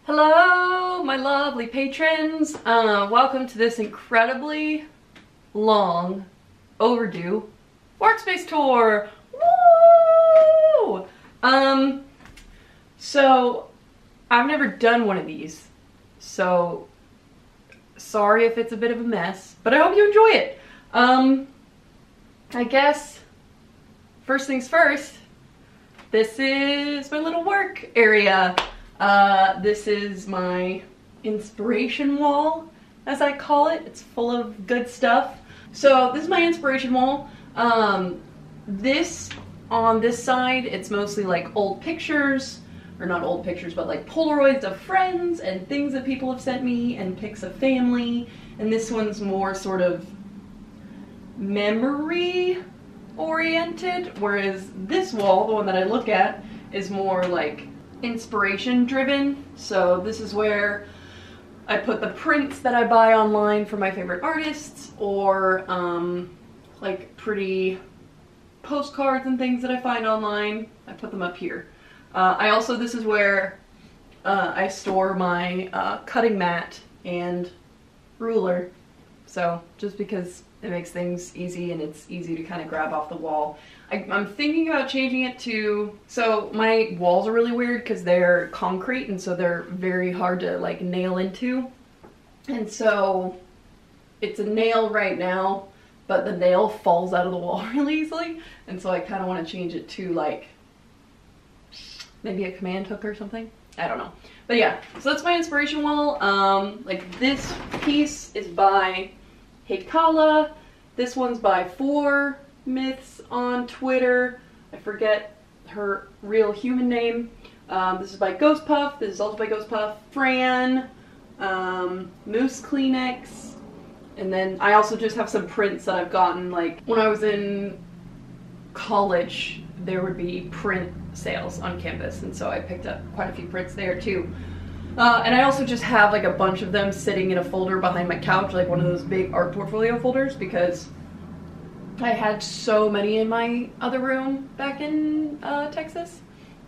Hello, my lovely patrons. Welcome to this incredibly long, overdue workspace tour. Woo! So I've never done one of these, so sorry if it's a bit of a mess, but I hope you enjoy it. I guess first things first, this is my little work area. This is my inspiration wall, as I call it. It's full of good stuff. So this is my inspiration wall. This, on this side, it's mostly like old pictures, or not old pictures, but like Polaroids of friends and things that people have sent me and pics of family. And this one's more sort of memory oriented, whereas this wall, the one that I look at, is more like inspiration driven. So this is where I put the prints that I buy online from my favorite artists, or like pretty postcards and things that I find online. I put them up here. This is where I store my cutting mat and ruler. So just because it makes things easy and it's easy to kind of grab off the wall. I'm thinking about changing it to, so my walls are really weird because they're concrete and so they're very hard to like nail into. And so it's a nail right now, but the nail falls out of the wall really easily. And so I kind of want to change it to like maybe a command hook or something. I don't know. But yeah, so that's my inspiration wall. Like this piece is by HEJNE. This one's by 4 Myths on Twitter. I forget her real human name. This is by Ghost Puff. This is also by Ghost Puff. Fran, Moose Kleenex, and then I also just have some prints that I've gotten. Like when I was in college, there would be print sales on campus, and so I picked up quite a few prints there too. And I also just have like a bunch of them sitting in a folder behind my couch, like one of those big art portfolio folders, because I had so many in my other room back in Texas,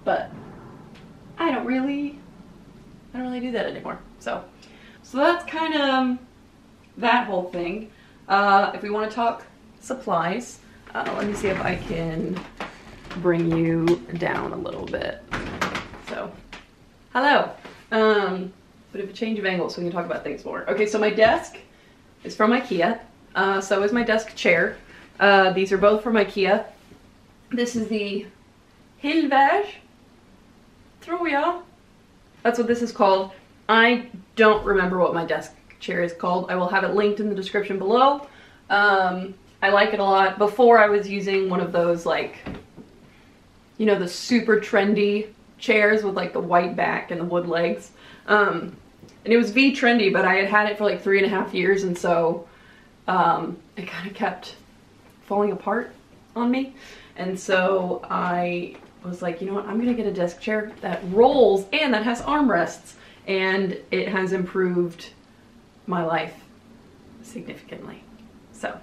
but I don't really do that anymore. So that's kind of that whole thing. If we want to talk supplies, let me see if I can bring you down a little bit. So, hello. Bit of a change of angle so we can talk about things more. Okay, so my desk is from IKEA. So is my desk chair. These are both from IKEA. This is the Hilvers, tror jag. That's what this is called. I don't remember what my desk chair is called. I will have it linked in the description below. I like it a lot. Before I was using one of those, like, you know, the super trendy chairs with like the white back and the wood legs. And it was V-trendy, but I had had it for like 3.5 years, and so it kind of kept falling apart on me. And so I was like, you know what, I'm gonna get a desk chair that rolls and that has armrests, and it has improved my life significantly. So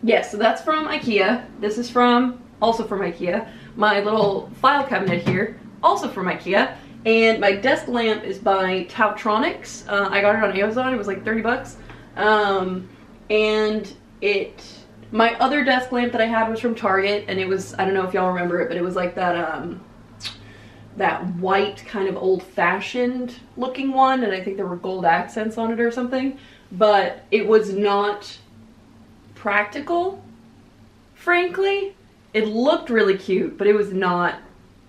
yeah, so that's from IKEA. This is also from IKEA. My little file cabinet here, also from IKEA. And my desk lamp is by Tautronics. I got it on Amazon. It was like 30 bucks. And my other desk lamp that I had was from Target, and it was, I don't know if y'all remember it, but it was like that, that white kind of old-fashioned looking one, and I think there were gold accents on it or something. But it was not practical, frankly. It looked really cute, but it was not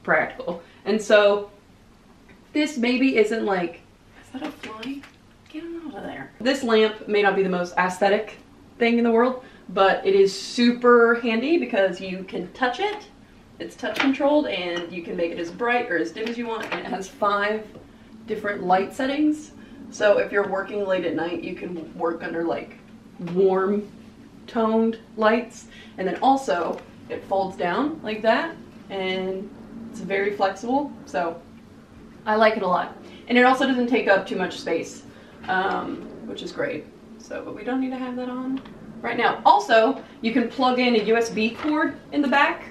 practical. And so this maybe isn't like, is that a fly? Get him out of there. This lamp may not be the most aesthetic thing in the world, but it is super handy because you can touch it. It's touch controlled, and you can make it as bright or as dim as you want, and it has 5 different light settings. So if you're working late at night, you can work under like warm toned lights. And then also it folds down like that, and it's very flexible. So I like it a lot. And it also doesn't take up too much space, which is great. So, but we don't need to have that on right now. Also, you can plug in a USB cord in the back.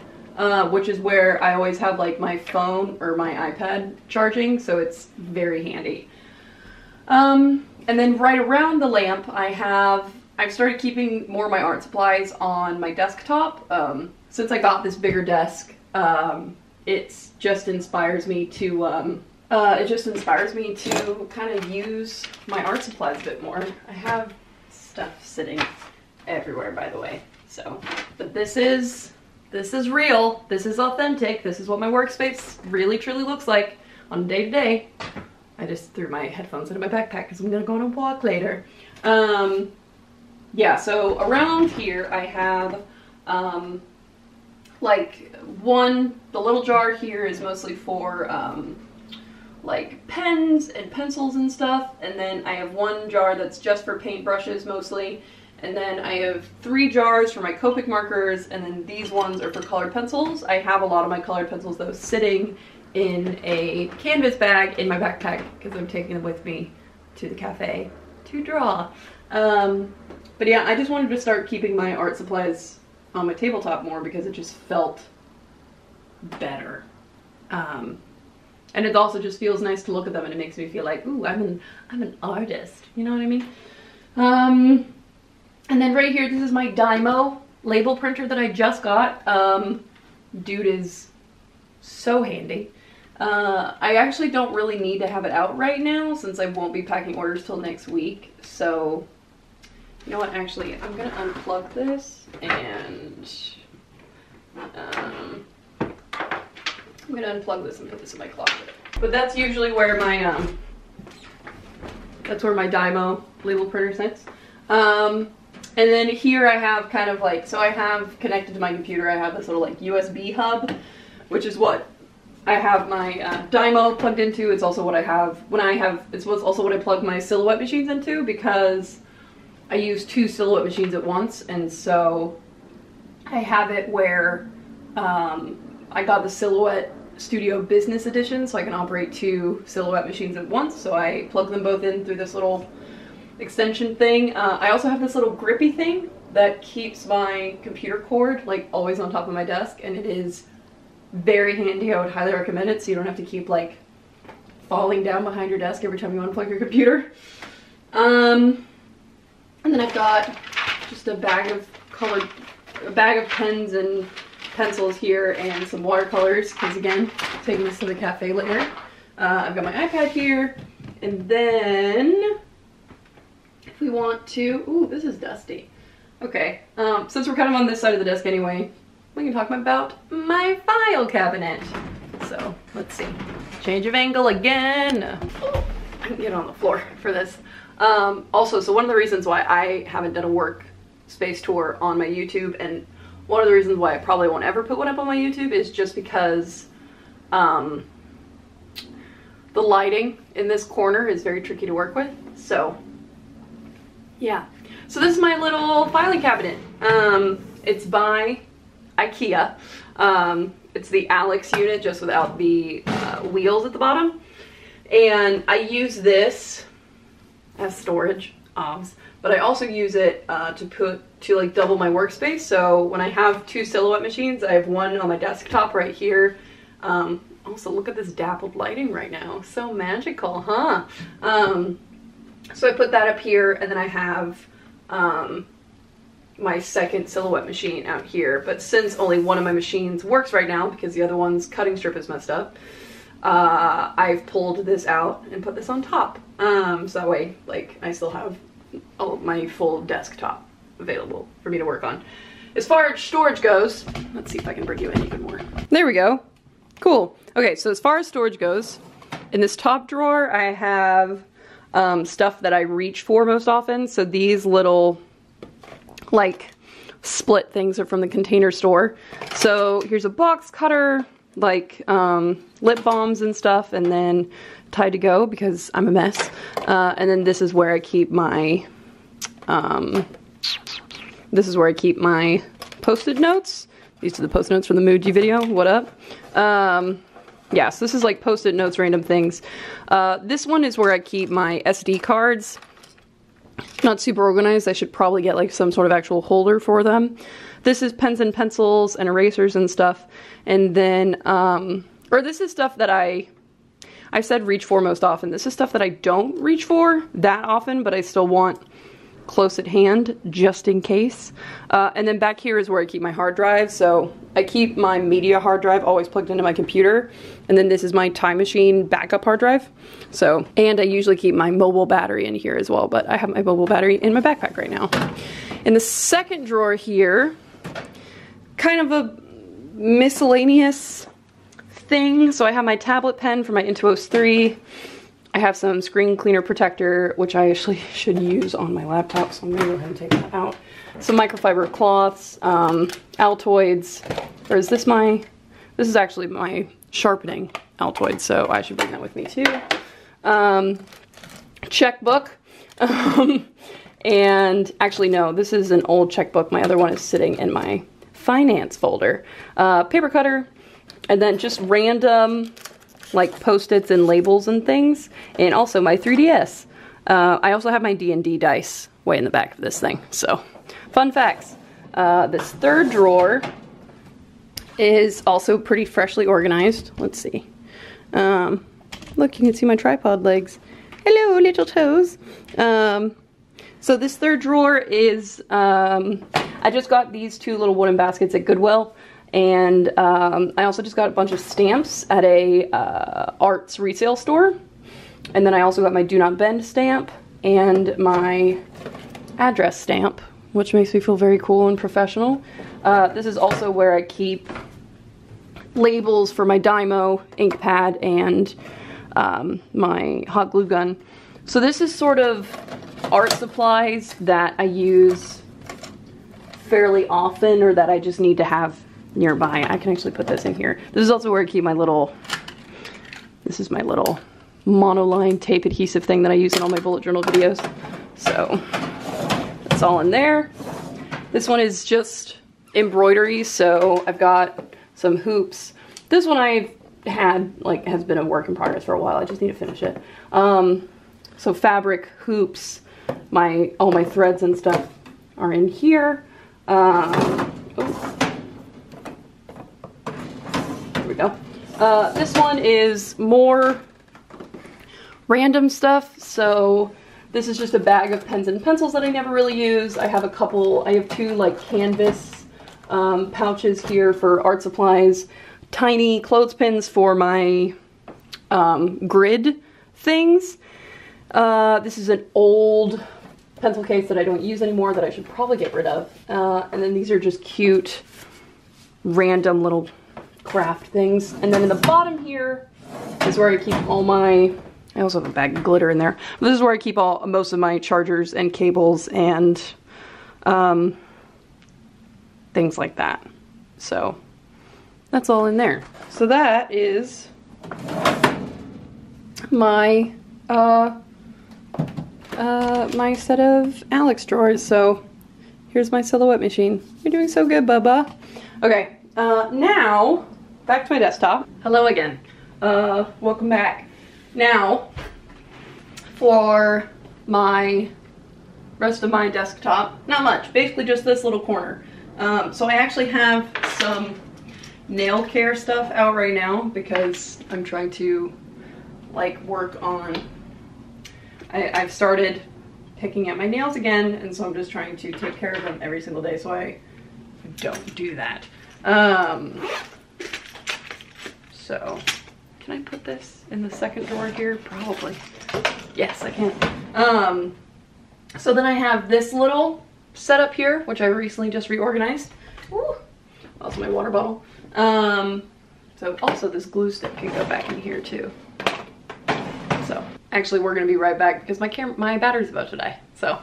which is where I always have like my phone or my iPad charging, so it's very handy. And then right around the lamp, I've started keeping more of my art supplies on my desktop. Since I got this bigger desk, it just inspires me to kind of use my art supplies a bit more. I have stuff sitting everywhere, by the way. So, but this is real. This is authentic. This is what my workspace really truly looks like on a day-to-day. I just threw my headphones into my backpack because I'm gonna go on a walk later. Yeah, so around here I have like the little jar here is mostly for like pens and pencils and stuff, and then I have one jar that's just for paintbrushes mostly, and then I have 3 jars for my Copic markers, and then these ones are for colored pencils. I have a lot of my colored pencils though sitting in a canvas bag in my backpack because I'm taking them with me to the cafe to draw. But yeah, I just wanted to start keeping my art supplies on my tabletop more because it just felt better. And it also just feels nice to look at them, and it makes me feel like, ooh, I'm an artist. You know what I mean? And then right here, this is my Dymo label printer that I just got. Dude is so handy. I actually don't really need to have it out right now since I won't be packing orders till next week. So, you know what, actually, I'm gonna unplug this and I'm gonna unplug this and put this in my closet. But that's usually where my Dymo label printer sits. And then here I have kind of like, so I have connected to my computer, I have this little like USB hub, which is what I have my Dymo plugged into. It's also what I have it's also what I plug my silhouette machines into, because I use 2 silhouette machines at once, and so I have it where I got the Silhouette Studio Business Edition, so I can operate 2 silhouette machines at once, so I plug them both in through this little extension thing. I also have this little grippy thing that keeps my computer cord like always on top of my desk, and it is very handy. I would highly recommend it so you don't have to keep like falling down behind your desk every time you unplug your computer. And then I've got just a bag of pens and pencils here and some watercolors, because again, taking this to the cafe later. I've got my iPad here, and then if we want to, ooh, this is dusty. Okay, since we're kind of on this side of the desk anyway, we can talk about my file cabinet. So let's see, change of angle again. Oh, I can get on the floor for this. Also, so one of the reasons why I haven't done a workspace tour on my YouTube, and one of the reasons why I probably won't ever put one up on my YouTube, is just because the lighting in this corner is very tricky to work with. So yeah, so this is my little filing cabinet. It's by IKEA. It's the Alex unit, just without the wheels at the bottom, and I use this as storage, but I also use it to like double my workspace. So when I have 2 silhouette machines, I have one on my desktop right here. Also, look at this dappled lighting right now, so magical, huh? So I put that up here, and then I have my second silhouette machine out here. But since only one of my machines works right now because the other one's cutting strip is messed up, I've pulled this out and put this on top. So that way, like, I still have all of my full desktop available for me to work on. As far as storage goes, let's see if I can bring you in even more. There we go. Cool. Okay, so as far as storage goes, in this top drawer, I have stuff that I reach for most often. So these little, like, split things are from the Container Store. So here's a box cutter, like lip balms and stuff, and then Tide to Go because I'm a mess. And then this is where I keep my Post-it notes. These are the Post-it notes from the Muji video. What up? Yeah, so this is like Post-it notes, random things. This one is where I keep my SD cards. not super organized. I should probably get like some sort of actual holder for them. This is pens and pencils and erasers and stuff. And then, or this is stuff that I've said reach for most often. This is stuff that I don't reach for that often, but I still want close at hand just in case. And then back here is where I keep my hard drive. So I keep my media hard drive always plugged into my computer. And then this is my Time Machine backup hard drive. So, and I usually keep my mobile battery in here as well, but I have my mobile battery in my backpack right now. In the second drawer here, kind of a miscellaneous thing. So I have my tablet pen for my Intuos 3. I have some screen cleaner protector, which I actually should use on my laptop, so I'm gonna go ahead and take that out. Some microfiber cloths, Altoids, or is this this is actually my sharpening Altoid, so I should bring that with me too. Checkbook, and actually no, this is an old checkbook. My other one is sitting in my finance folder. Paper cutter, and then just random like post-its and labels and things, and also my 3DS. I also have my D&D dice way in the back of this thing, so fun facts. This third drawer is also pretty freshly organized. Let's see. Look, you can see my tripod legs. Hello, little toes. So this third drawer is, I just got these 2 little wooden baskets at Goodwill. And I also just got a bunch of stamps at a arts resale store. And then I also got my Do Not Bend stamp and my address stamp, which makes me feel very cool and professional. This is also where I keep labels for my dymo, ink pad, and my hot glue gun. So this is sort of art supplies that I use fairly often, or that I just need to have nearby. I can actually put this in here. This is also where I keep my little, this is my little monoline tape adhesive thing that I use in all my bullet journal videos. So it's all in there. This one is just embroidery, so I've got some hoops. This one I've had, like, has been a work in progress for a while. I just need to finish it. So fabric, hoops, all my threads and stuff are in here. There we go. This one is more random stuff. So this is just a bag of pens and pencils that I never really use. I have I have 2 like canvas pouches here for art supplies, tiny clothespins for my grid things. This is an old pencil case that I don't use anymore that I should probably get rid of. And then these are just cute, random little craft things. And then in the bottom here is where I keep all my, I also have a bag of glitter in there. This is where I keep most of my chargers and cables and things like that. So that's all in there. So that is my my set of Alex drawers. So here's my silhouette machine. You're doing so good, Bubba. Okay, now back to my desktop. Hello again. Welcome back. Now for my rest of my desktop, not much, basically just this little corner. So I actually have some nail care stuff out right now because I'm trying to like work on, I've started picking at my nails again, and so I'm just trying to take care of them every single day so I don't do that. So can I put this in the second drawer here? Probably. Yes, I can. So then I have this little setup here, which I recently just reorganized. Ooh, also my water bottle. So also this glue stick can go back in here too. So actually we're gonna be right back because my battery's about to die. So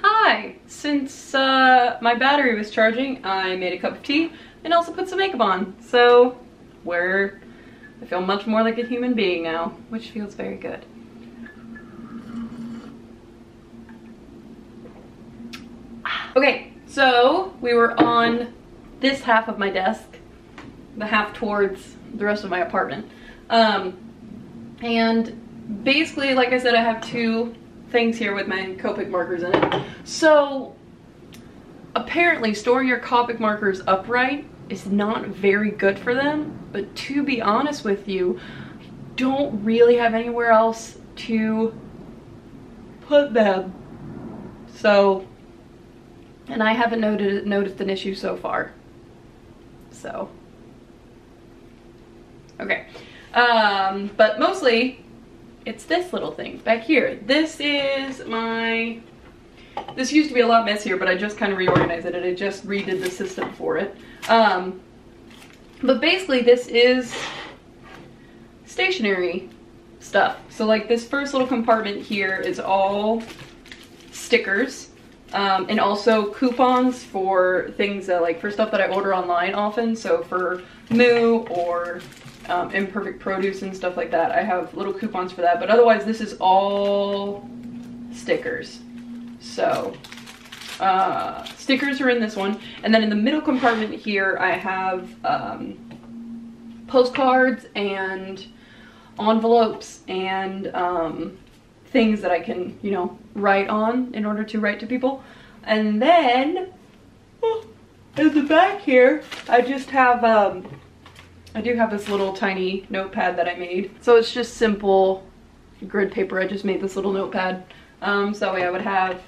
hi, since my battery was charging, I made a cup of tea and also put some makeup on. So I feel much more like a human being now, which feels very good. Okay, so we were on this half of my desk, the half towards the rest of my apartment. And basically, like I said, I have 2 things here with my Copic markers in it. So apparently storing your Copic markers upright is not very good for them, but to be honest with you, I don't really have anywhere else to put them. So, and I haven't noticed an issue so far. So, okay. But mostly it's this little thing back here. This is my, this used to be a lot messier, but I just kind of reorganized it and I just redid the system for it. But basically this is stationery stuff. So like this first little compartment here is all stickers, and also coupons for things that like for stuff that I order online often. So for Moo or Imperfect Produce and stuff like that, I have little coupons for that. But otherwise this is all stickers. So stickers are in this one, and then in the middle compartment here I have postcards and envelopes and things that I can, you know, write on in order to write to people. And then in the back here I just have I do have this little tiny notepad that I made. So it's just simple grid paper. I just made this little notepad so that way I would have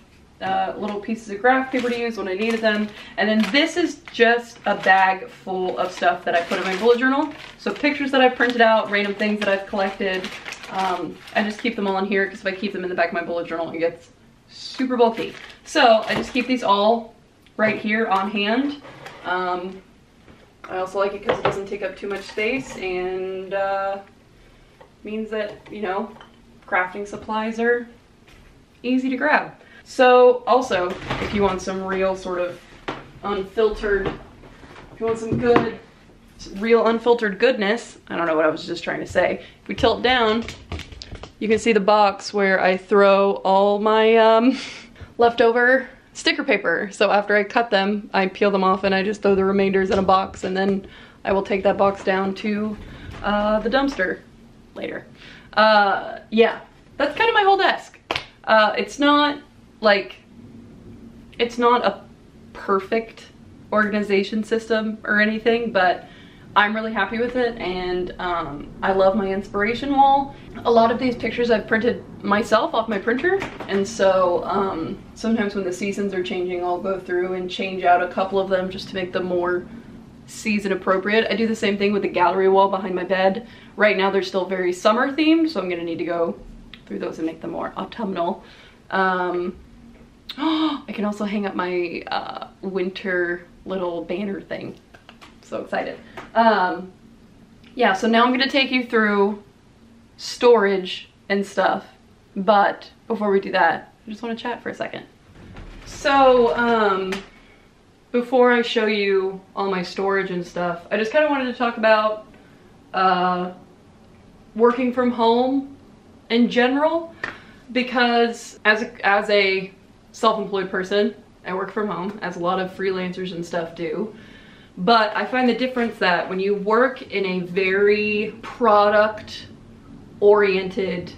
little pieces of graph paper to use when I needed them. And then this is just a bag full of stuff that I put in my bullet journal. So pictures that I've printed out, random things that I've collected. I just keep them all in here because if I keep them in the back of my bullet journal it gets super bulky. So I just keep these all right here on hand. I also like it because it doesn't take up too much space and means that, you know, crafting supplies are easy to grab. So also, if you want some real sort of unfiltered, if you want some good, real unfiltered goodness, I don't know what I was just trying to say. If we tilt down, you can see the box where I throw all my leftover sticker paper. So after I cut them, I peel them off and I just throw the remainders in a box, and then I will take that box down to the dumpster later. Yeah, that's kind of my whole desk. It's not like, it's not a perfect organization system or anything, but I'm really happy with it, and I love my inspiration wall. A lot of these pictures I've printed myself off my printer, and so sometimes when the seasons are changing, I'll go through and change out a couple of them just to make them more season appropriate. I do the same thing with the gallery wall behind my bed. Right now they're still very summer themed, so I'm gonna need to go through those and make them more autumnal. I can also hang up my winter little banner thing. So excited. Yeah, so now I'm gonna take you through storage and stuff, but before we do that, I just want to chat for a second. So before I show you all my storage and stuff, I just kind of wanted to talk about working from home in general, because as a self-employed person, I work from home, as a lot of freelancers and stuff do. But I find the difference that when you work in a very product-oriented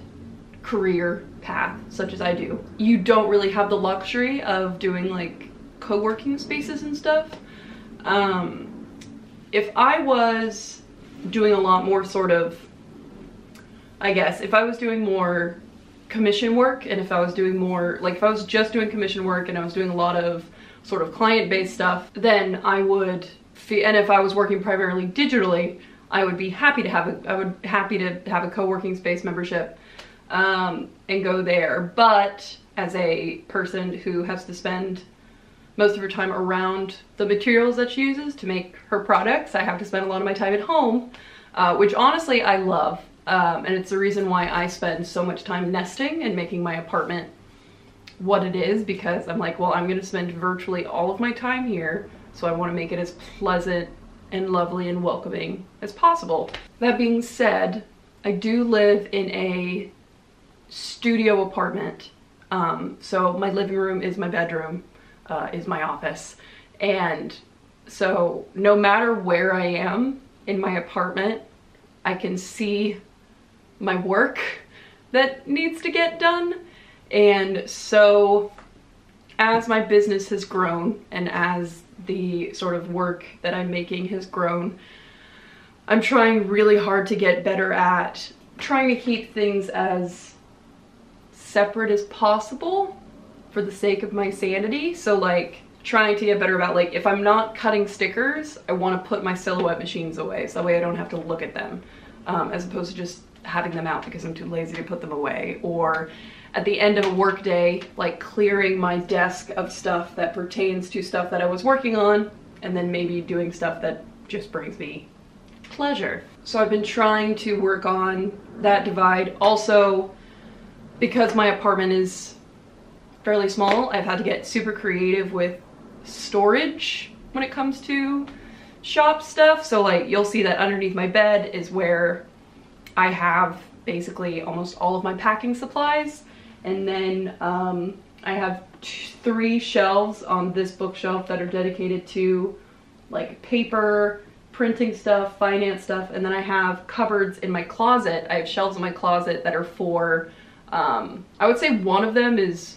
career path, such as I do, you don't really have the luxury of doing like co-working spaces and stuff. If I was doing a lot more sort of, I guess, if I was doing more commission work, and if I was doing more, like if I was just doing commission work and I was doing a lot of sort of client-based stuff, then I would, and if I was working primarily digitally, I would be happy to have a co-working space membership and go there. But as a person who has to spend most of her time around the materials that she uses to make her products, I have to spend a lot of my time at home, which honestly I love. And it's the reason why I spend so much time nesting and making my apartment what it is, because I'm like, well, I'm gonna spend virtually all of my time here, so I want to make it as pleasant and lovely and welcoming as possible. That being said, I do live in a studio apartment. So my living room is my bedroom, is my office. And so no matter where I am in my apartment, I can see my work that needs to get done. And so as my business has grown and as the sort of work that I'm making has grown, I'm trying really hard to get better at trying to keep things as separate as possible for the sake of my sanity. So like trying to get better about, like, if I'm not cutting stickers, I want to put my silhouette machines away so that way I don't have to look at them, as opposed to just having them out because I'm too lazy to put them away. Or at the end of a work day, like clearing my desk of stuff that pertains to stuff that I was working on, and then maybe doing stuff that just brings me pleasure. So I've been trying to work on that divide. Also, because my apartment is fairly small, I've had to get super creative with storage when it comes to shop stuff. So like you'll see that underneath my bed is where I have basically almost all of my packing supplies. And then I have 3 shelves on this bookshelf that are dedicated to like paper, printing stuff, finance stuff. And then I have cupboards in my closet. I have shelves in my closet that are for, I would say one of them is,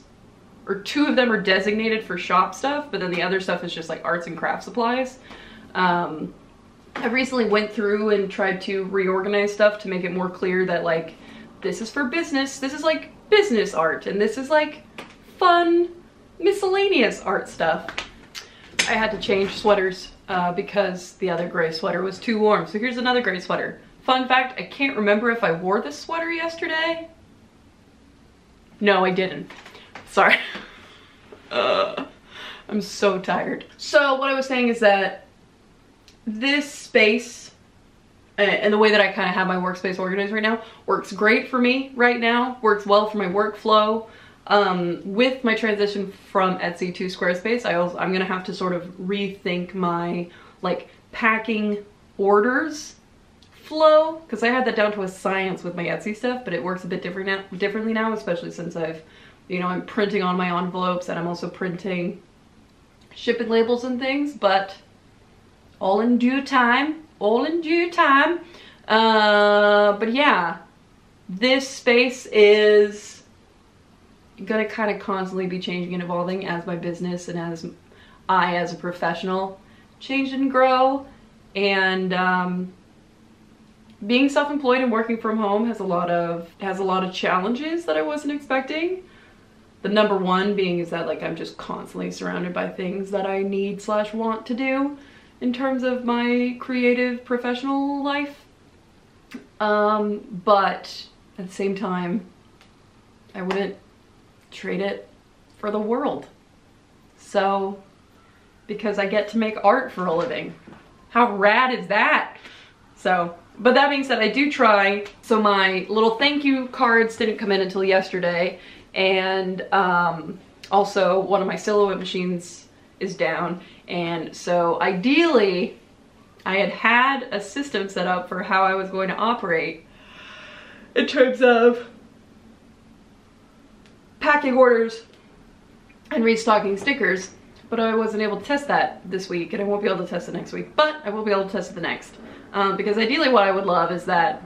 or 2 of them are designated for shop stuff, but then the other stuff is just like arts and craft supplies. I recently went through and tried to reorganize stuff to make it more clear that like, this is for business, this is like business art, and this is like fun, miscellaneous art stuff. I had to change sweaters because the other gray sweater was too warm. So here's another gray sweater. Fun fact, I can't remember if I wore this sweater yesterday. No, I didn't. Sorry. I'm so tired. So what I was saying is that this space and the way that I kind of have my workspace organized right now works great for me right now, works well for my workflow. With my transition from Etsy to Squarespace, I'm gonna have to sort of rethink my like packing orders flow, because I had that down to a science with my Etsy stuff, but it works a bit differently now, especially since I'm printing on my envelopes and I'm also printing shipping labels and things, but all in due time, all in due time. But yeah, this space is gonna kind of constantly be changing and evolving as my business and as I as a professional change and grow. And being self-employed and working from home has a lot of challenges that I wasn't expecting. The number one being is that like I'm just constantly surrounded by things that I need / want to do in terms of my creative professional life. But at the same time, I wouldn't trade it for the world. So, because I get to make art for a living. How rad is that? So, but that being said, I do try. So my little thank you cards didn't come in until yesterday. And also one of my silhouette machines is down. And so ideally, I had a system set up for how I was going to operate in terms of packing orders and restocking stickers, but I wasn't able to test that this week, and I won't be able to test it next week, but I will be able to test it the next. Because ideally what I would love is that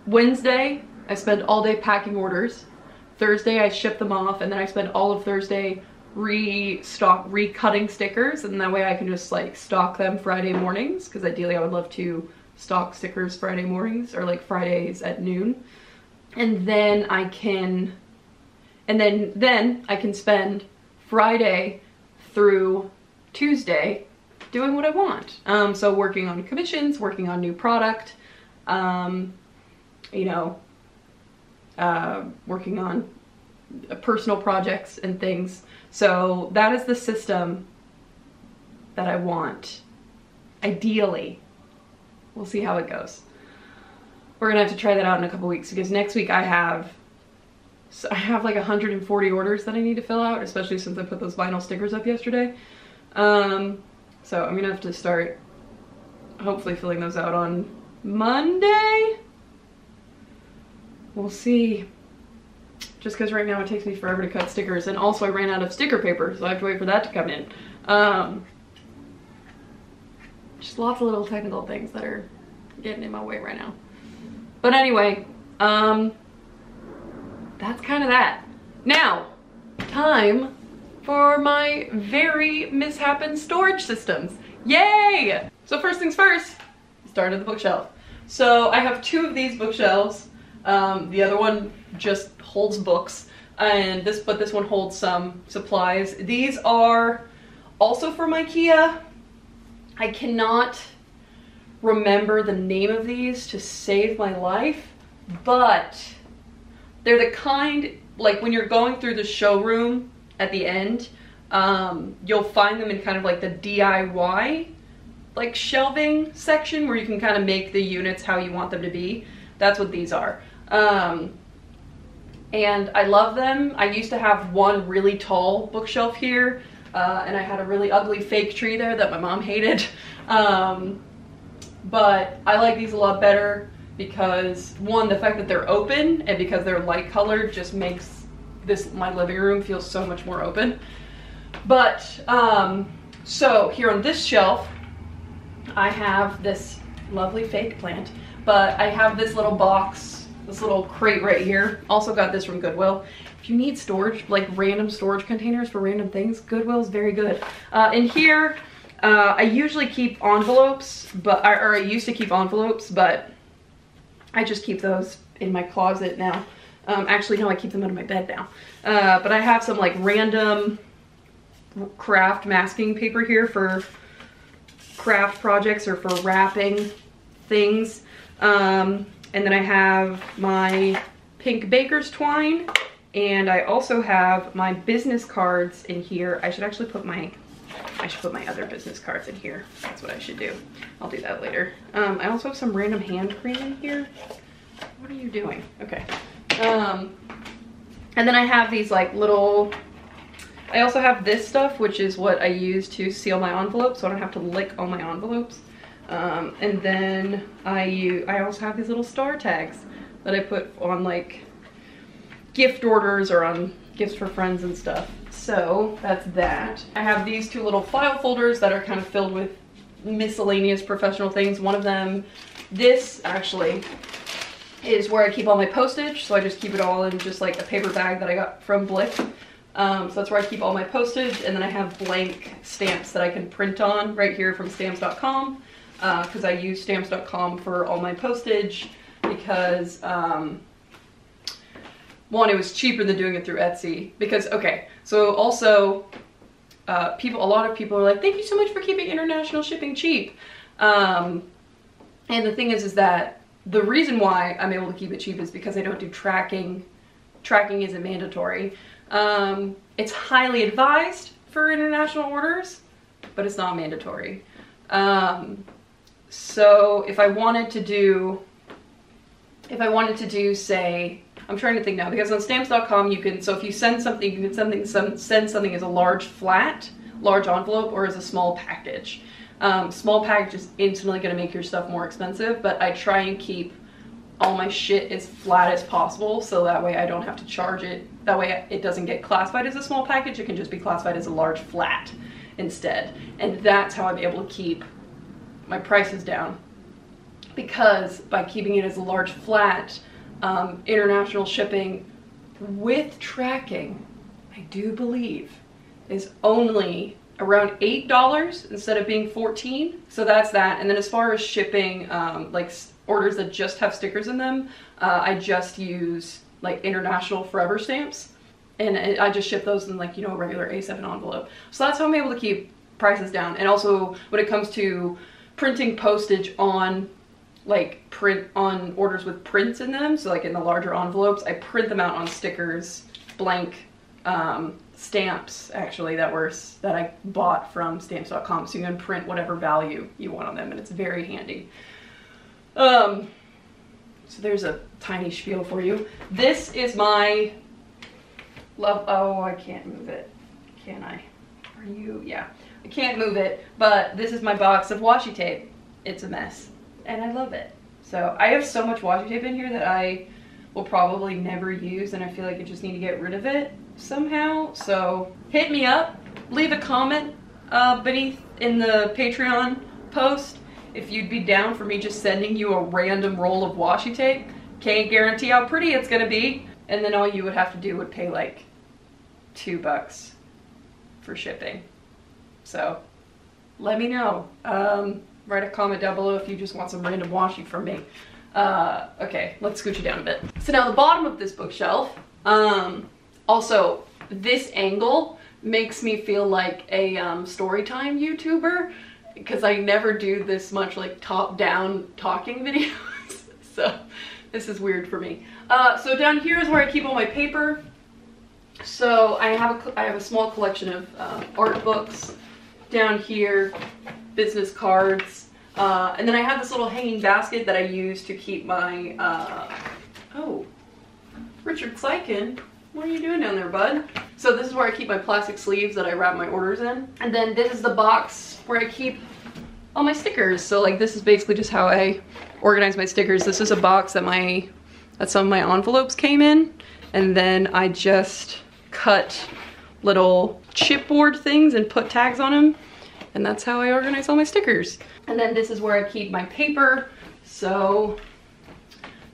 Wednesday, I spend all day packing orders. Thursday, I ship them off, and then I spend all of Thursday recutting stickers, and that way I can just like stock them Friday mornings, because ideally I would love to stock stickers Friday mornings, or like Fridays at noon. And then I can, then I can spend Friday through Tuesday doing what I want. So working on commissions, working on new product, working on personal projects and things. So that is the system that I want, ideally. We'll see how it goes. We're gonna have to try that out in a couple weeks, because next week I have like 140 orders that I need to fill out, especially since I put those vinyl stickers up yesterday. So I'm gonna have to start hopefully filling those out on Monday. We'll see. Just because right now it takes me forever to cut stickers, and also I ran out of sticker paper, so I have to wait for that to come in. Just lots of little technical things that are getting in my way right now. But anyway, that's kind of that. Now, time for my very mishappen storage systems. Yay! So first things first, start at the bookshelf. So I have 2 of these bookshelves. The other one just holds books, and this one holds some supplies. These are also from IKEA. I cannot remember the name of these to save my life, but they're the kind, like when you're going through the showroom at the end, you'll find them in kind of like the DIY like shelving section where you can kind of make the units how you want them to be. That's what these are. And I love them. I used to have one really tall bookshelf here, and I had a really ugly fake tree there that my mom hated. But I like these a lot better because, one, the fact that they're open and because they're light colored just makes my living room feel so much more open. But so here on this shelf I have this lovely fake plant, but I have this little box, this little crate right here. Also got this from Goodwill. If you need storage, like random storage containers for random things, Goodwill is very good. In here I usually keep envelopes, but I used to keep envelopes, but I just keep those in my closet now. Actually, no, I keep them under my bed now. But I have some like random craft masking paper here for craft projects or for wrapping things. And then I have my pink baker's twine, and I also have my business cards in here. I should actually put my other business cards in here. That's what I should do. I'll do that later. I also have some random hand cream in here. What are you doing? Okay. And then I have these like little, I also have this stuff, which is what I use to seal my envelopes so I don't have to lick all my envelopes. And then I also have these little star tags that I put on like gift orders or on gifts for friends and stuff. So that's that. I have these 2 little file folders that are kind of filled with miscellaneous professional things. One of them, this actually, is where I keep all my postage. So I just keep it all in just like a paper bag that I got from Blick. So that's where I keep all my postage. And then I have blank stamps that I can print on right here from stamps.com. Because I use stamps.com for all my postage because one, it was cheaper than doing it through Etsy. Because, okay, so also a lot of people are like, thank you so much for keeping international shipping cheap. And the thing is that the reason why I'm able to keep it cheap is because I don't do tracking. Tracking isn't mandatory. It's highly advised for international orders, but it's not mandatory. So if I wanted to do, say, I'm trying to think now, because on stamps.com you can, so if you send something, you can send something as a large envelope or as a small package. Small package is instantly going to make your stuff more expensive, but I try and keep all my shit as flat as possible so that way I don't have to charge it. That way it doesn't get classified as a small package, it can just be classified as a large flat instead. And that's how I'm able to keep my prices down. Because by keeping it as a large flat, international shipping with tracking, I do believe, is only around $8 instead of being $14. So that's that. And then as far as shipping, like orders that just have stickers in them, I just use like international forever stamps, and I just ship those in like, you know, a regular A7 envelope. So that's how I'm able to keep prices down. And also when it comes to printing postage on like on orders with prints in them, so like in the larger envelopes, I print them out on stickers, blank stamps actually that I bought from stamps.com, so you can print whatever value you want on them, and it's very handy. So there's a tiny spiel for you. This is my love. Oh, I can't move it. Can I? Are you? Yeah, I can't move it, but this is my box of washi tape. It's a mess, and I love it. So I have so much washi tape in here that I will probably never use, and I feel like I just need to get rid of it somehow. So hit me up, leave a comment beneath in the Patreon post if you'd be down for me just sending you a random roll of washi tape. Can't guarantee how pretty it's gonna be, and then all you would have to do would pay like $2 for shipping. So let me know. Write a comment down below if you just want some random washi from me. Okay, let's scooch it down a bit. So now the bottom of this bookshelf, also this angle makes me feel like a storytime YouTuber, because I never do this much like top-down talking videos. So this is weird for me. So down here is where I keep all my paper. So I have a small collection of art books. Down here, business cards. And then I have this little hanging basket that I use to keep my, oh, Richard Sykin, what are you doing down there, bud? So this is where I keep my plastic sleeves that I wrap my orders in. And then this is the box where I keep all my stickers. So like this is basically just how I organize my stickers. This is a box that some of my envelopes came in. And then I just cut little chipboard things and put tags on them. And that's how I organize all my stickers. And then this is where I keep my paper. So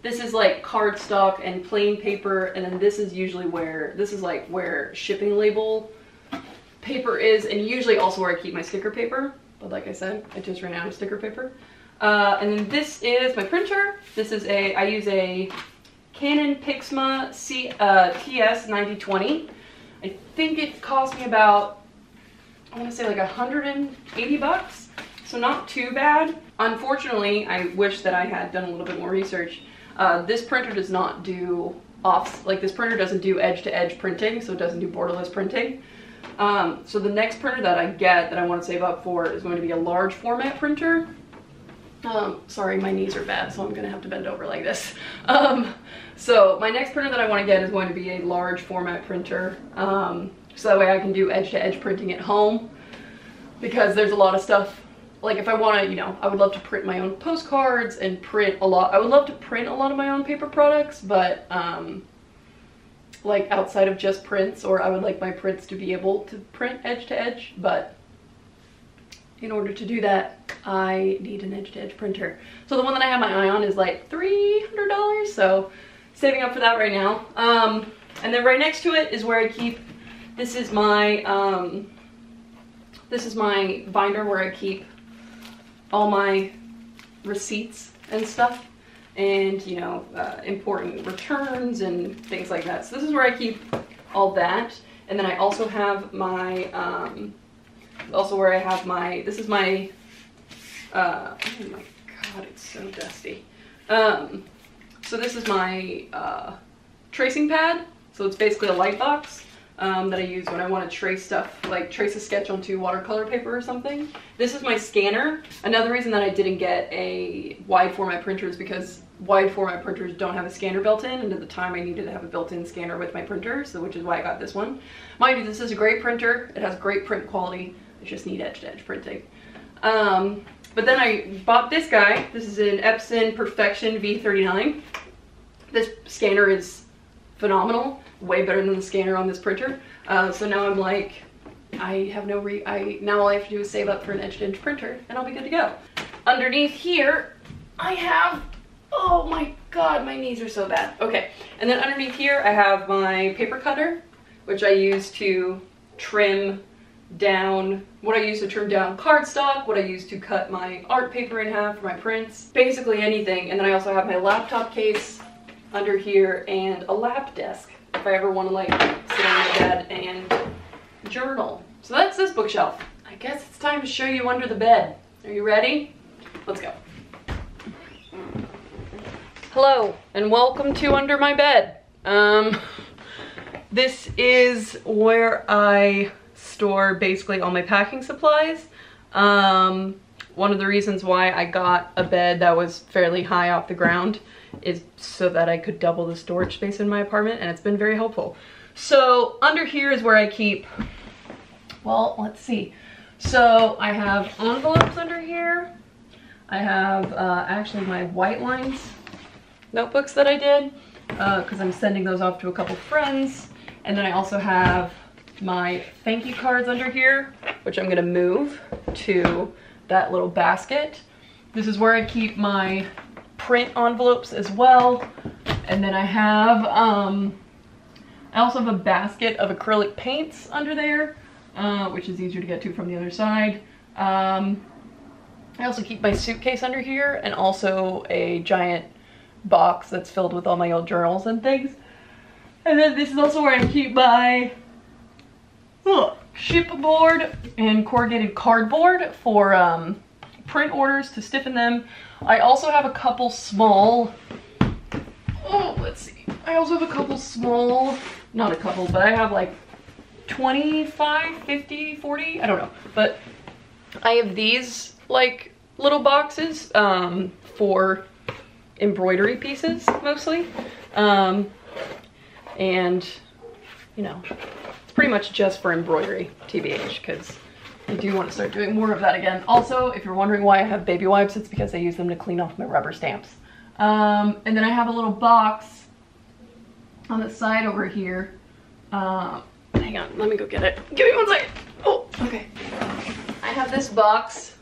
this is like cardstock and plain paper. And then this is usually this is like where shipping label paper is. And usually also where I keep my sticker paper. But like I said, I just ran out of sticker paper. And then this is my printer. This is I use a Canon Pixma TS 9020. I think it cost me about, I want to say like $180, so not too bad. Unfortunately, I wish that I had done a little bit more research. This printer does not do this printer doesn't do edge-to-edge printing, so it doesn't do borderless printing. So the next printer that I get that I want to save up for is going to be a large format printer. Sorry, my knees are bad, so I'm gonna have to bend over like this. So my next printer that I want to get is going to be a large format printer. So that way I can do edge-to-edge printing at home, because there's a lot of stuff, like if I want to, I would love to print my own postcards and print a lot. I would love to print a lot of my own paper products, but like outside of just prints, or I would like my prints to be able to print edge-to-edge, but in order to do that, I need an edge-to-edge printer. So the one that I have my eye on is like $300, so saving up for that right now. And then right next to it is where I keep, this is my binder where I keep all my receipts and stuff, and important returns and things like that. So this is where I keep all that. And then I also have my where I have my, this is my, oh my god, it's so dusty. So this is my tracing pad. So it's basically a light box that I use when I want to trace stuff, like trace a sketch onto watercolor paper or something. This is my scanner. Another reason that I didn't get a wide format printer is because wide format printers don't have a scanner built in, and at the time I needed to have a built-in scanner with my printer, so which is why I got this one. Mind you, this is a great printer. It has great print quality. I just need edge-to-edge printing. But then I bought this guy. This is an Epson Perfection V39. This scanner is phenomenal, way better than the scanner on this printer. So now I'm like, now all I have to do is save up for an edge-to-edge printer and I'll be good to go. Underneath here, I have, oh my god, my knees are so bad. Okay, and then underneath here I have my paper cutter, which I use to trim down, what I use to trim down cardstock, what I use to cut my art paper in half for my prints, basically anything. And then I also have my laptop case under here and a lap desk if I ever want to like sit on my bed and journal. So that's this bookshelf. I guess it's time to show you under the bed. Are you ready? Let's go. Hello and welcome to Under My Bed. This is where I store basically all my packing supplies. One of the reasons why I got a bed that was fairly high off the ground is so that I could double the storage space in my apartment, and it's been very helpful. So under here is where I keep, well, let's see. So I have envelopes under here. I have actually my white lines notebooks that I did because I'm sending those off to a couple friends. And then I also have my thank you cards under here, which I'm gonna move to that little basket. This is where I keep my print envelopes as well. And then I I also have a basket of acrylic paints under there, which is easier to get to from the other side. I also keep my suitcase under here, and also a giant box that's filled with all my old journals and things. And then this is also where I keep my chipboard and corrugated cardboard for print orders to stiffen them. I also have a couple small, let's see. I also have a couple small, not a couple, but I have like 25, 50, 40, I don't know. But I have these like little boxes for embroidery pieces mostly. And you know, it's pretty much just for embroidery, TBH, because I do want to start doing more of that again. Also, if you're wondering why I have baby wipes, it's because I use them to clean off my rubber stamps. And then I have a little box on the side over here. Hang on, let me go get it. Give me one second. Oh, okay. I have this box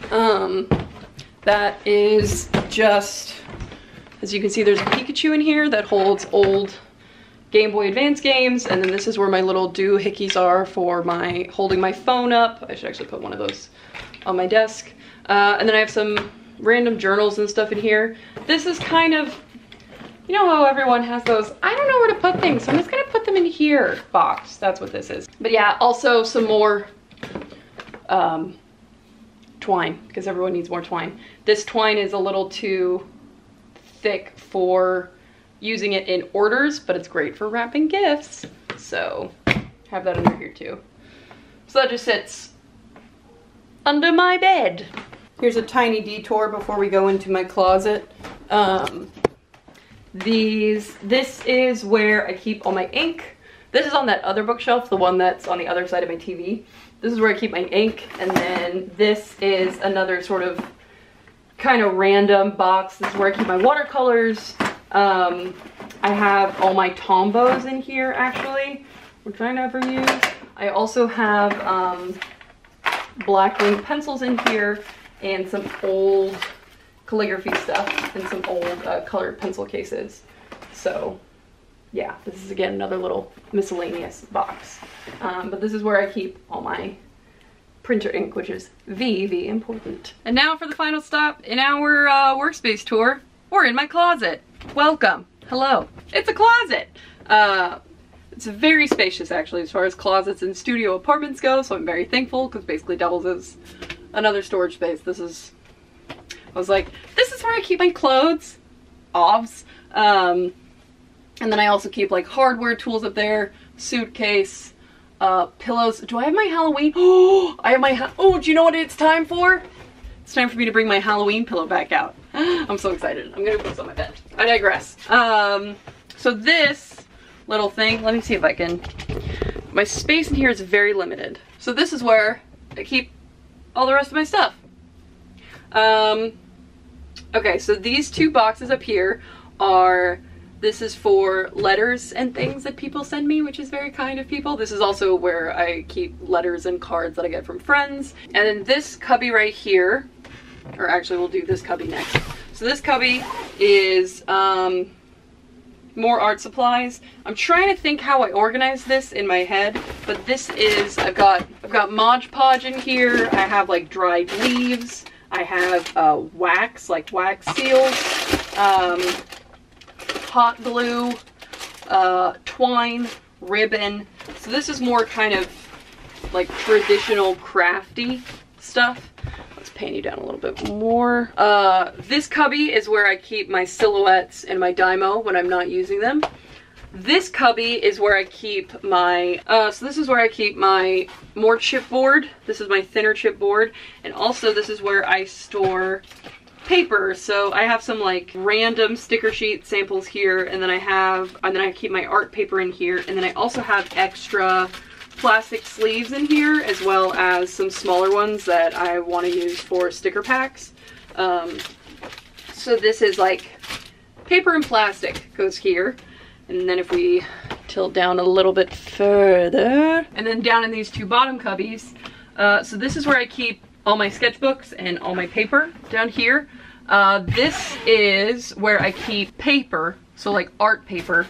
that is just, as you can see, there's a Pikachu in here that holds old Game Boy Advance games, and then this is where my little doohickeys are for my holding my phone up. I should actually put one of those on my desk. And then I have some random journals and stuff in here. This is kind of, you know how everyone has those, I don't know where to put things, so I'm just gonna put them in here box. That's what this is. But yeah, also some more twine, because everyone needs more twine. This twine is a little too thick for using it in orders, but it's great for wrapping gifts. So have that under here too. So that just sits under my bed. Here's a tiny detour before we go into my closet. This is where I keep all my ink. This is on that other bookshelf, the one that's on the other side of my TV. This is where I keep my ink, and then this is another sort of kind of random box. This is where I keep my watercolors. I have all my Tombos in here, actually, which I never use. I also have black wing pencils in here, and some old calligraphy stuff, and some old colored pencil cases. So yeah, this is again another little miscellaneous box. But this is where I keep all my printer ink, which is very important. And now for the final stop in our workspace tour. We're in my closet. Welcome. Hello. It's a closet. It's very spacious, actually, as far as closets and studio apartments go, so I'm very thankful, because basically doubles as another storage space. I was like, this is where I keep my clothes. Ovs. And then I also keep like hardware tools up there, suitcase, pillows. Do I have my Halloween? Oh, I have my, oh, do you know what it's time for? It's time for me to bring my Halloween pillow back out. I'm so excited. I'm gonna put this on my bed. I digress. So this little thing, let me see if I can, my space in here is very limited. So this is where I keep all the rest of my stuff. Okay, so these two boxes up here are, this is for letters and things that people send me, which is very kind of people. This is also where I keep letters and cards that I get from friends. And then this cubby right here, or actually we'll do this cubby next. So this cubby is more art supplies. I'm trying to think how I organize this in my head, but this is, I've got Mod Podge in here. I have like dried leaves. I have wax, like wax seals, hot glue, twine, ribbon. So this is more kind of like traditional crafty stuff. Let's pan you down a little bit more. This cubby is where I keep my silhouettes and my dymo when I'm not using them. This cubby is where I keep my, so this is where I keep my more chipboard. This is my thinner chipboard. And also this is where I store paper. So I have some like random sticker sheet samples here, and then I keep my art paper in here, and then I also have extra plastic sleeves in here, as well as some smaller ones that I want to use for sticker packs. So this is like paper and plastic goes here. And then if we tilt down a little bit further, and then down in these two bottom cubbies, so this is where I keep all my sketchbooks and all my paper down here. This is where I keep paper. So like art paper.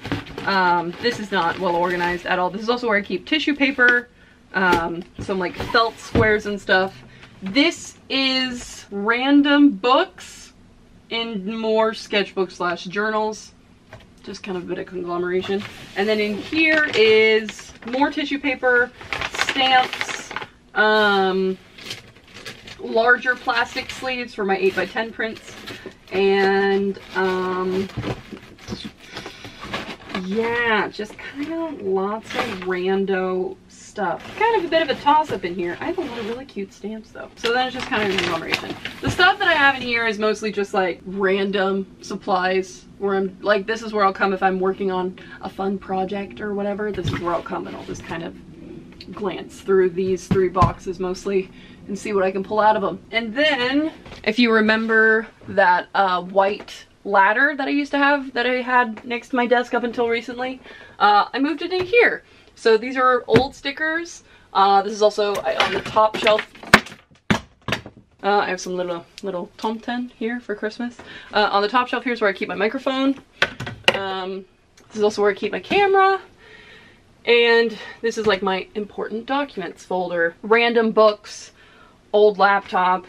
This is not well organized at all. This is also where I keep tissue paper, some like felt squares and stuff. This is random books in more sketchbooks slash journals. Just kind of a bit of conglomeration. And then in here is more tissue paper, stamps, larger plastic sleeves for my 8x10 prints, and yeah, just kind of lots of rando stuff. Kind of a bit of a toss-up in here. I have a lot of really cute stamps though. So then it's just kind of a conglomeration. The stuff that I have in here is mostly just like random supplies where I'm like, this is where I'll come if I'm working on a fun project or whatever. This is where I'll come and I'll just kind of glance through these 3 boxes mostly and see what I can pull out of them. And then if you remember that white ladder that I used to have, that I had next to my desk up until recently, I moved it in here. So these are old stickers. This is also on the top shelf. I have some little tomten here for Christmas. On the top shelf here's where I keep my microphone. This is also where I keep my camera. And this is like my important documents folder. Random books, old laptop,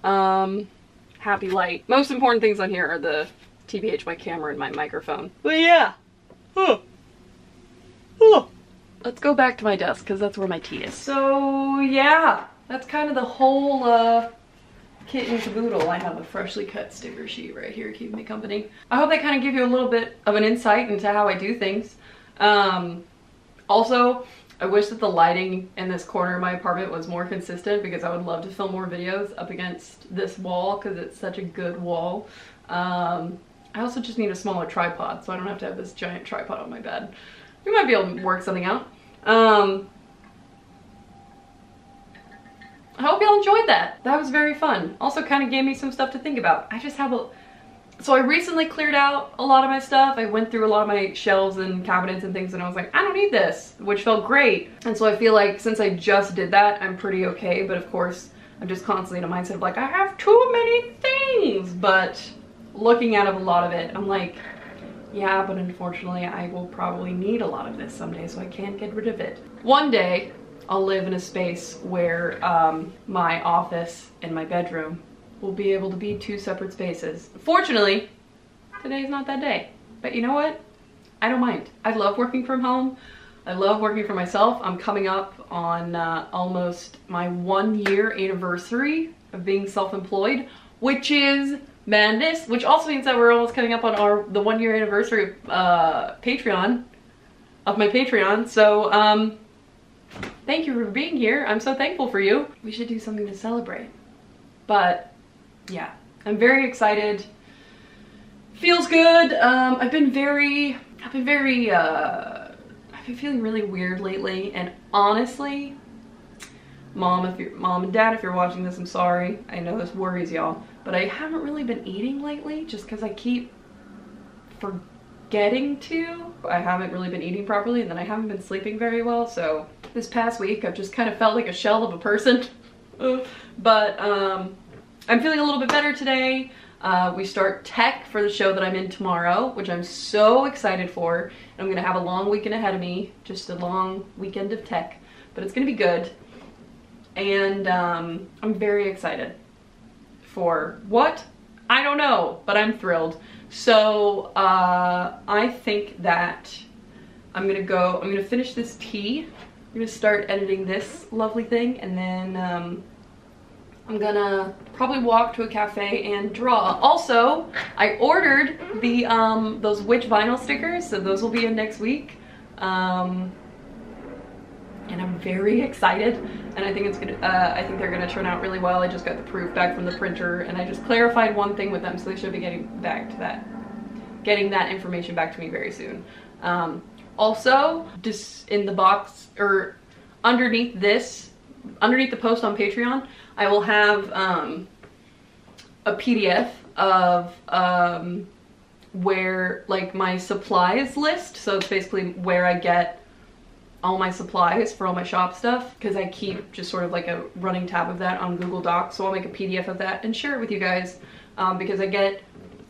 happy light. Most important things on here are the TBH, my camera, and my microphone. But yeah. Let's go back to my desk because that's where my tea is. So yeah, that's kind of the whole kit and caboodle. I have a freshly cut sticker sheet right here keeping me company. I hope that kind of give you a little bit of an insight into how I do things. Also, I wish that the lighting in this corner of my apartment was more consistent because I would love to film more videos up against this wall because it's such a good wall. I also just need a smaller tripod so I don't have to have this giant tripod on my bed. We might be able to work something out. I hope y'all enjoyed that. That was very fun. Also kind of gave me some stuff to think about. I just have so I recently cleared out a lot of my stuff. I went through a lot of my shelves and cabinets and things and I was like, I don't need this, which felt great. And so I feel like since I just did that, I'm pretty okay. But of course, I'm just constantly in a mindset of like, I have too many things. But looking at a lot of it, I'm like, yeah, but unfortunately I will probably need a lot of this someday, so I can't get rid of it. One day, I'll live in a space where my office and my bedroom will be able to be 2 separate spaces. Fortunately, today's not that day. But you know what? I don't mind. I love working from home. I love working for myself. I'm coming up on almost my 1-year anniversary of being self-employed, which is madness, which also means that we're almost coming up on the 1-year anniversary of my Patreon. So thank you for being here. I'm so thankful for you. We should do something to celebrate. But yeah, I'm very excited. Feels good. I've been feeling really weird lately, and honestly, Mom and Dad, if you're watching this, I'm sorry. I know this worries y'all, but I haven't really been eating lately just because I keep forgetting to. I haven't really been eating properly, and then I haven't been sleeping very well, so this past week I've just kind of felt like a shell of a person. But I'm feeling a little bit better today. We start tech for the show that I'm in tomorrow, which I'm so excited for. And I'm gonna have a long weekend ahead of me, just a long weekend of tech, but it's gonna be good. And I'm very excited for what? I don't know, but I'm thrilled. So I think that I'm gonna finish this tea. I'm gonna start editing this lovely thing, and then I'm gonna probably walk to a cafe and draw. Also, I ordered the those witch vinyl stickers, so those will be in next week. And I'm very excited, and I think it's gonna. I think they're gonna turn out really well. I just got the proof back from the printer, and I just clarified one thing with them, so they should be getting that information back to me very soon. Also, just in the box or underneath the post on Patreon, I will have a PDF of where, like, my supplies list. So it's basically where I get all my supplies for all my shop stuff, because I keep just sort of like a running tab of that on Google Docs. So I'll make a PDF of that and share it with you guys, because I get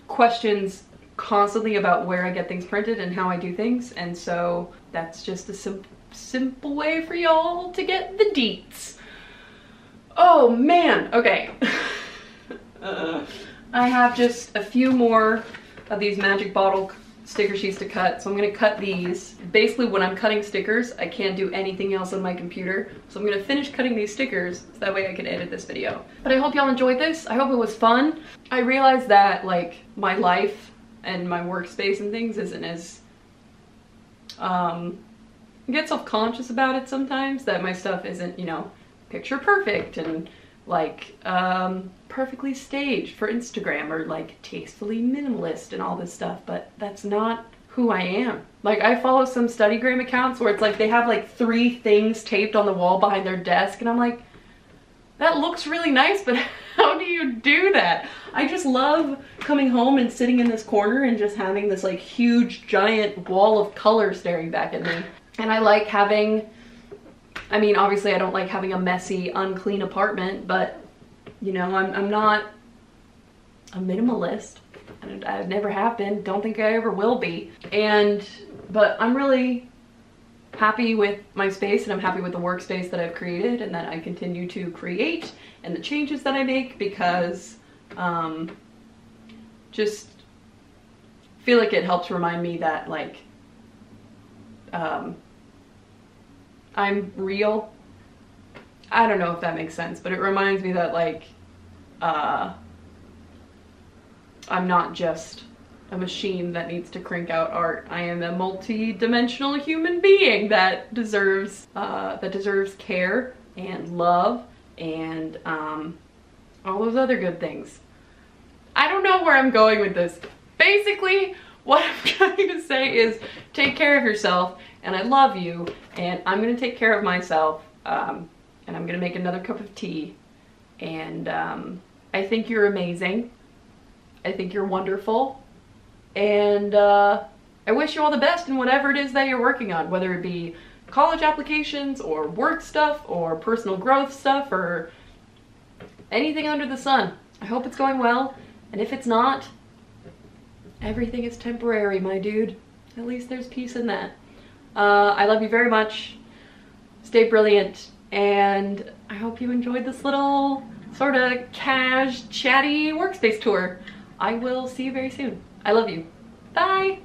questions constantly about where I get things printed and how I do things, and so that's just a simple way for y'all to get the deets. Oh man, okay. I have just a few more of these magic bottle sticker sheets to cut, so I'm gonna cut these. Basically, when I'm cutting stickers, I can't do anything else on my computer, so I'm gonna finish cutting these stickers so that way I can edit this video. But I hope y'all enjoyed this. I hope it was fun. I realized that like my life and my workspace and things isn't as I get self-conscious about it sometimes, that my stuff isn't, you know, picture perfect and like perfectly staged for Instagram, or like tastefully minimalist and all this stuff, but that's not who I am. Like, I follow some Studygram accounts where it's like they have like 3 things taped on the wall behind their desk, and I'm like, that looks really nice, but how do you do that? I just love coming home and sitting in this corner and just having this like huge giant wall of color staring back at me. And I like having, I mean, obviously I don't like having a messy, unclean apartment, but you know, I'm not a minimalist, and I never have been, don't think I ever will be. But I'm really happy with my space, and I'm happy with the workspace that I've created and that I continue to create, and the changes that I make, because just feel like it helps remind me that like I'm real. I don't know if that makes sense, but it reminds me that like I'm not just a machine that needs to crank out art. I am a multi-dimensional human being that deserves care and love and all those other good things. I don't know where I'm going with this. Basically, what I'm trying to say is take care of yourself, and I love you, and I'm gonna take care of myself, and I'm gonna make another cup of tea, and I think you're amazing. I think you're wonderful, and I wish you all the best in whatever it is that you're working on, whether it be college applications or work stuff or personal growth stuff or anything under the sun. I hope it's going well, and if it's not, everything is temporary, my dude. At least there's peace in that. I love you very much. Stay brilliant, and I hope you enjoyed this little sort of chatty workspace tour. I will see you very soon. I love you. Bye!